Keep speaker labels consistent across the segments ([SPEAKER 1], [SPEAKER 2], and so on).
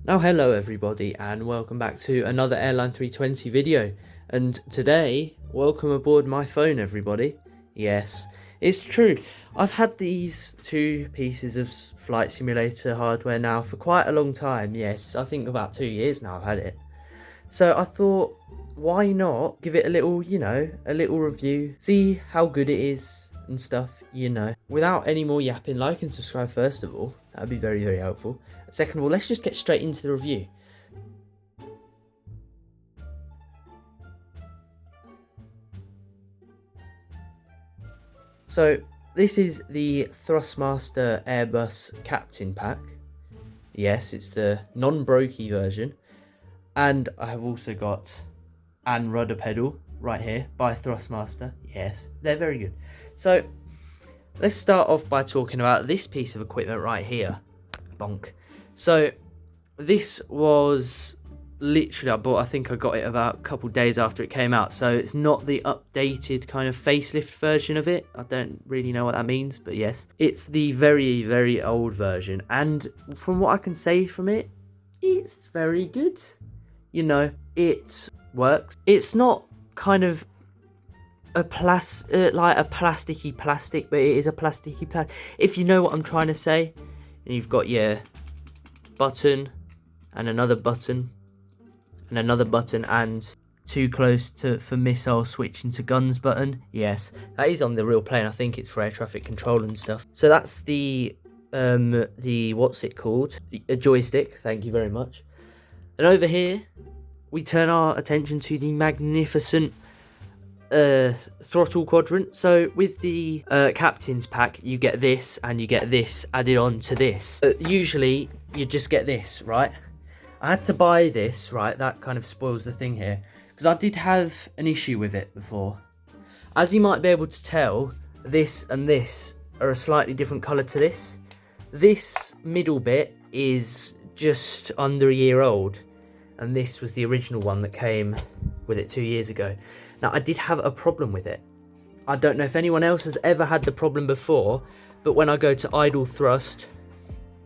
[SPEAKER 1] Now hello everybody and welcome back to another Airline 320 video, and today welcome aboard my phone everybody. Yes, it's true, I've had these two pieces of flight simulator hardware now for quite a long time. Yes, I think about 2 years now I've had it. So I thought, why not give it a little, a little review, see how good it is and stuff, Without any more yapping, like and subscribe first of all, that'd be very, very helpful. Second of all, let's just get straight into the review. So this is the Thrustmaster Airbus Captain pack. Yes, it's the non-brokey version. And I have also got an rudder pedal right here by Thrustmaster. Yes, they're very good. So let's start off by talking about this piece of equipment right here. Bonk. So this was literally, I think I got it about a couple days after it came out, so it's not the updated kind of facelift version of it. I don't really know what that means, but yes, it's the very, very old version, and from what I can say from it, it's very good. It works. It's not kind of a like a plasticky plastic, but it is a plasticky plastic, if you know what I'm trying to say. And you've got your button and another button and another button and too close for missile switching to guns button. Yes, that is on the real plane. I think it's for air traffic control and stuff. So that's the what's it called, a joystick. Thank you very much. And over here we turn our attention to the magnificent throttle quadrant. So with the captain's pack, you get this and you get this added on to this. Usually you just get this, right? I had to buy this, right? That kind of spoils the thing here, because I did have an issue with it before. As you might be able to tell, this and this are a slightly different colour to this. This middle bit is just under a year old, and this was the original one that came with it 2 years ago. Now, I did have a problem with it. I don't know if anyone else has ever had the problem before, but when I go to idle thrust,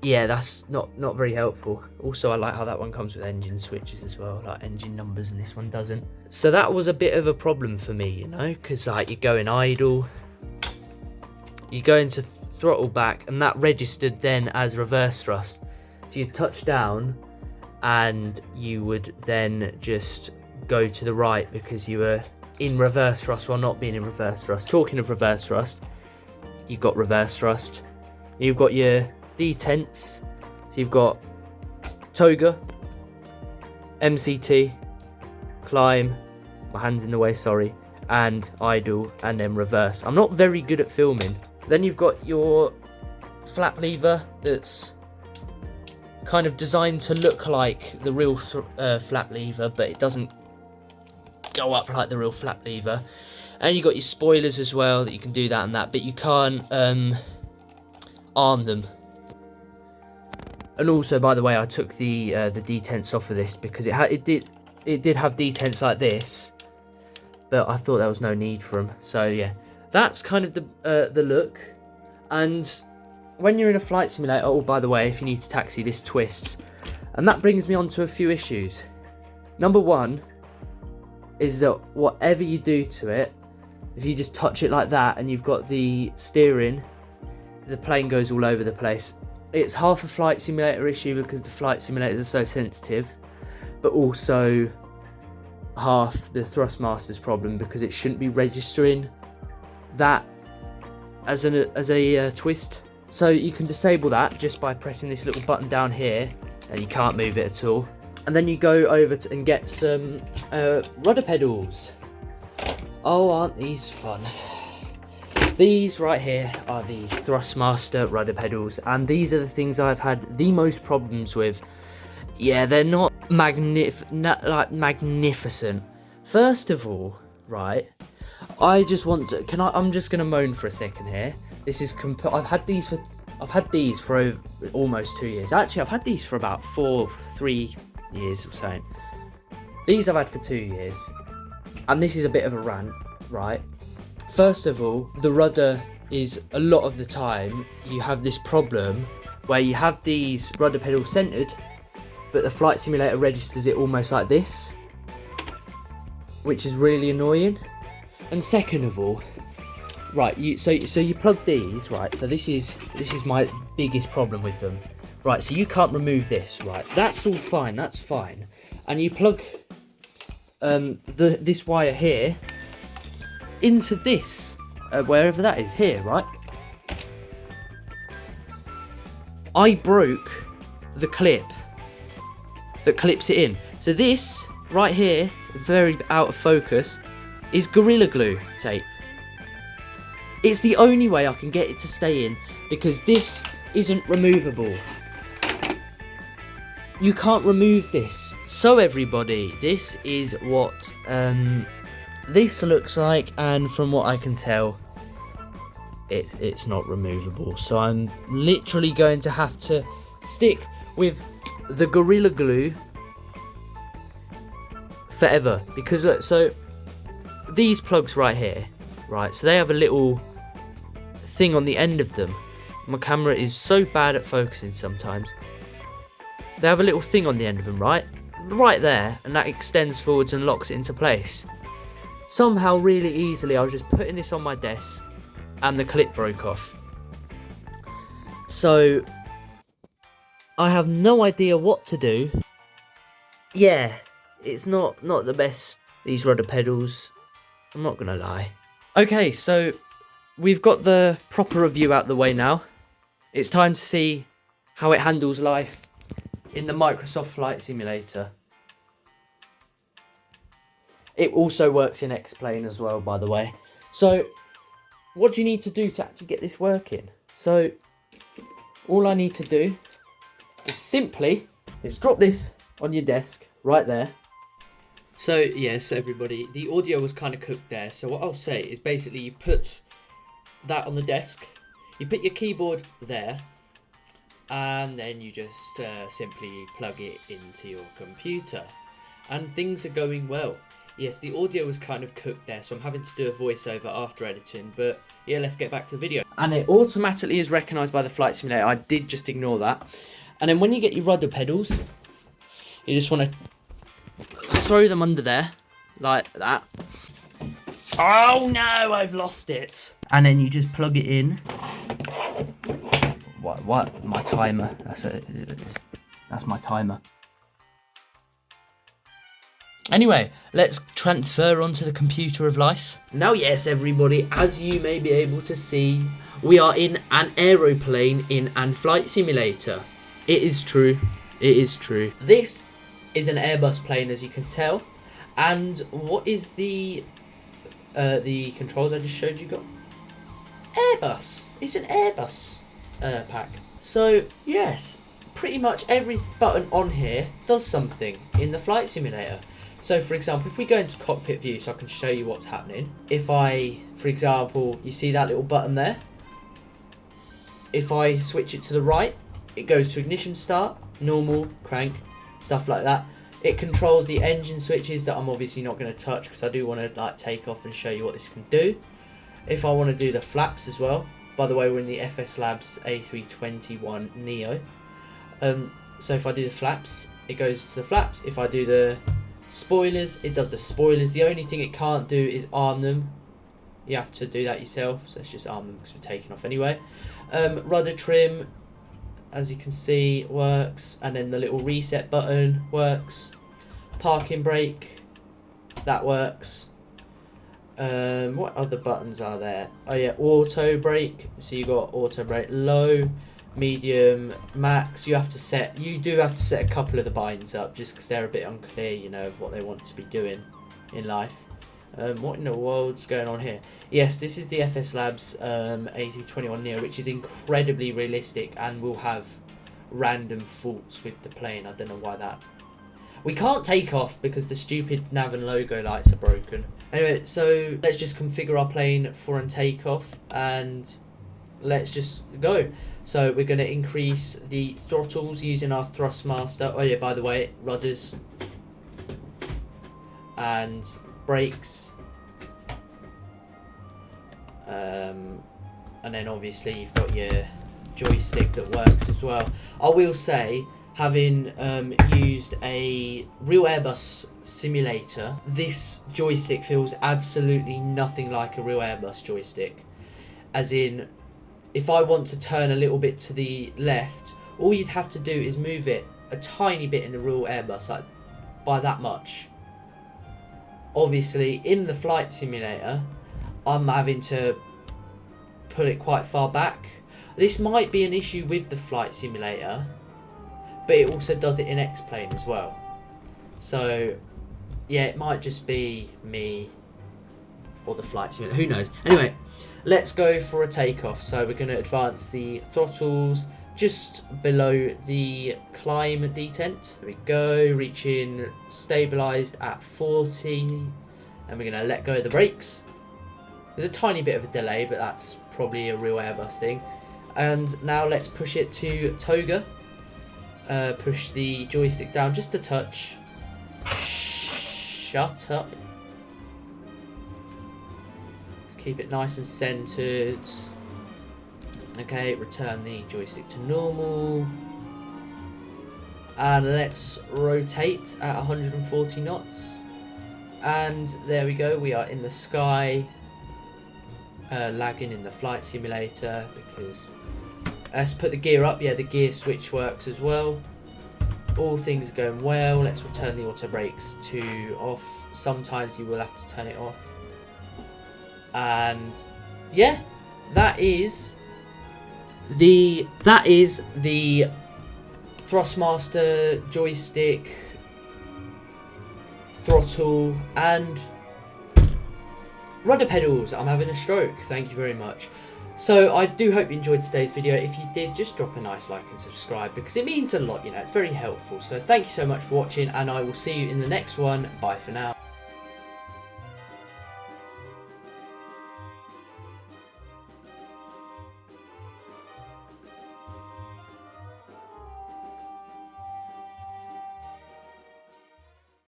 [SPEAKER 1] yeah, that's not very helpful. Also, I like how that one comes with engine switches as well, like engine numbers, and this one doesn't. So that was a bit of a problem for me, because like you go in idle, you go into throttle back, and that registered then as reverse thrust. So you touch down, and you would then just go to the right because you were in reverse thrust while not being in reverse thrust. Talking of reverse thrust, you've got reverse thrust, you've got your detents, so you've got toga, MCT, climb, my hand's in the way, sorry, and idle, and then reverse. I'm not very good at filming. Then you've got your flap lever that's kind of designed to look like the real flap lever, but it doesn't go up like the real flap lever. And you got your spoilers as well, that you can do that and that, but you can't arm them. And also, by the way, I took the detents off of this because it did have detents like this, but I thought there was no need for them. So yeah, that's kind of the look. And when you're in a flight simulator, oh, by the way, if you need to taxi, this twists, and that brings me on to a few issues. Number one is that whatever you do to it, if you just touch it like that and you've got the steering, the plane goes all over the place. It's half a flight simulator issue because the flight simulators are so sensitive, but also half the Thrustmaster's problem because it shouldn't be registering that as a twist. So you can disable that just by pressing this little button down here, and you can't move it at all. And then you go over and get some rudder pedals. Oh, aren't these fun? These right here are the Thrustmaster rudder pedals, and these are the things I've had the most problems with. Yeah, they're not magnificent. First of all, right, I just want to. I'm just gonna moan for a second here. This is I've had these for almost 2 years. Actually, I've had these for about 3 years or so. These I've had for 2 years, and this is a bit of a rant, right? First of all, the rudder is, a lot of the time you have this problem where you have these rudder pedals centered but the flight simulator registers it almost like this, which is really annoying. And second of all, right, so you plug these, right, so this is my biggest problem with them. Right, so you can't remove this, right, that's all fine, that's fine. And you plug this wire here into this, wherever that is, here, right? I broke the clip that clips it in. So this, right here, very out of focus, is Gorilla Glue tape. It's the only way I can get it to stay in, because this isn't removable. You can't remove this. So everybody, this is what this looks like, and from what I can tell, it's not removable. So I'm literally going to have to stick with the Gorilla Glue forever, because look, so these plugs right here, right, so they have a little thing on the end of them. My camera is so bad at focusing sometimes. They have a little thing on the end of them, right there, and that extends forwards and locks it into place. Somehow, really easily, I was just putting this on my desk and the clip broke off. So I have no idea what to do. Yeah, it's not the best, these rudder pedals, I'm not gonna lie. Okay, so we've got the proper review out the way now. It's time to see how it handles life in the Microsoft Flight Simulator. It also works in X-Plane as well, by the way. So what do you need to do to actually get this working? So all I need to do is simply drop this on your desk right there. So yes, everybody, the audio was kind of cooked there. So what I'll say is basically you put that on the desk, you put your keyboard there, and then you just simply plug it into your computer, and things are going well. Yes, the audio was kind of cooked there, so I'm having to do a voiceover after editing, but yeah, let's get back to the video. And it automatically is recognised by the Flight Simulator. I did just ignore that. And then when you get your rudder pedals, you just want to throw them under there, like that. Oh no, I've lost it. And then you just plug it in. What? My timer. That's my timer. Anyway, let's transfer onto the computer of life. Now, yes, everybody, as you may be able to see, we are in an aeroplane in an flight simulator. It is true. It is true. This is an Airbus plane, as you can tell. And what is the controls I just showed you got? Airbus. It's an Airbus pack. So, yes, pretty much every button on here does something in the flight simulator. So, for example, if we go into cockpit view so I can show you what's happening. If I, for example, you see that little button there? If I switch it to the right, it goes to ignition start, normal, crank, stuff like that. It controls the engine switches that I'm obviously not going to touch because I do want to like take off and show you what this can do. If I want to do the flaps as well. By the way, we're in the FS Labs A320 Neo. So if I do the flaps, it goes to the flaps. If I do the spoilers, it does the spoilers. The only thing it can't do is arm them. You have to do that yourself, so let's just arm them because we're taking off anyway. Rudder trim, as you can see, works, and then the little reset button works. Parking brake, that works. What other buttons are there? Oh yeah, auto brake. So you got auto brake, low, medium, max. You do have to set a couple of the buttons up just because they're a bit unclear, you know, of what they want to be doing in life. What in the world's going on here? Yes, this is the FS Labs A320 Neo, which is incredibly realistic and will have random faults with the plane. I don't know why that. We can't take off because the stupid nav and logo lights are broken. Anyway, so let's just configure our plane for and takeoff, and let's just go. So we're going to increase the throttles using our Thrustmaster. Oh yeah, by the way, rudders and brakes. And then obviously you've got your joystick that works as well. I will say, having used a real Airbus simulator, this joystick feels absolutely nothing like a real Airbus joystick. As in, if I want to turn a little bit to the left, all you'd have to do is move it a tiny bit in the real Airbus, like by that much. Obviously, in the flight simulator, I'm having to put it quite far back. This might be an issue with the flight simulator, but it also does it in X-Plane as well. So, yeah, it might just be me or the flight simulator. Who knows? Anyway, let's go for a takeoff. So we're going to advance the throttles just below the climb detent. There we go, reaching stabilised at 40. And we're going to let go of the brakes. There's a tiny bit of a delay, but that's probably a real Airbus thing. And now let's push it to toga. Push the joystick down just a touch. Shut up. Let's keep it nice and centered. Okay, return the joystick to normal. And let's rotate at 140 knots. And there we go, we are in the sky. Lagging in the flight simulator because... Let's put the gear up. Yeah, the gear switch works as well. All things are going well. Let's return the auto brakes to off. Sometimes you will have to turn it off. And yeah, that is the Thrustmaster joystick, throttle and rudder pedals. I'm having a stroke. Thank you very much. So I do hope you enjoyed today's video. If you did, just drop a nice like and subscribe because it means a lot, you know, it's very helpful. So thank you so much for watching and I will see you in the next one. Bye for now.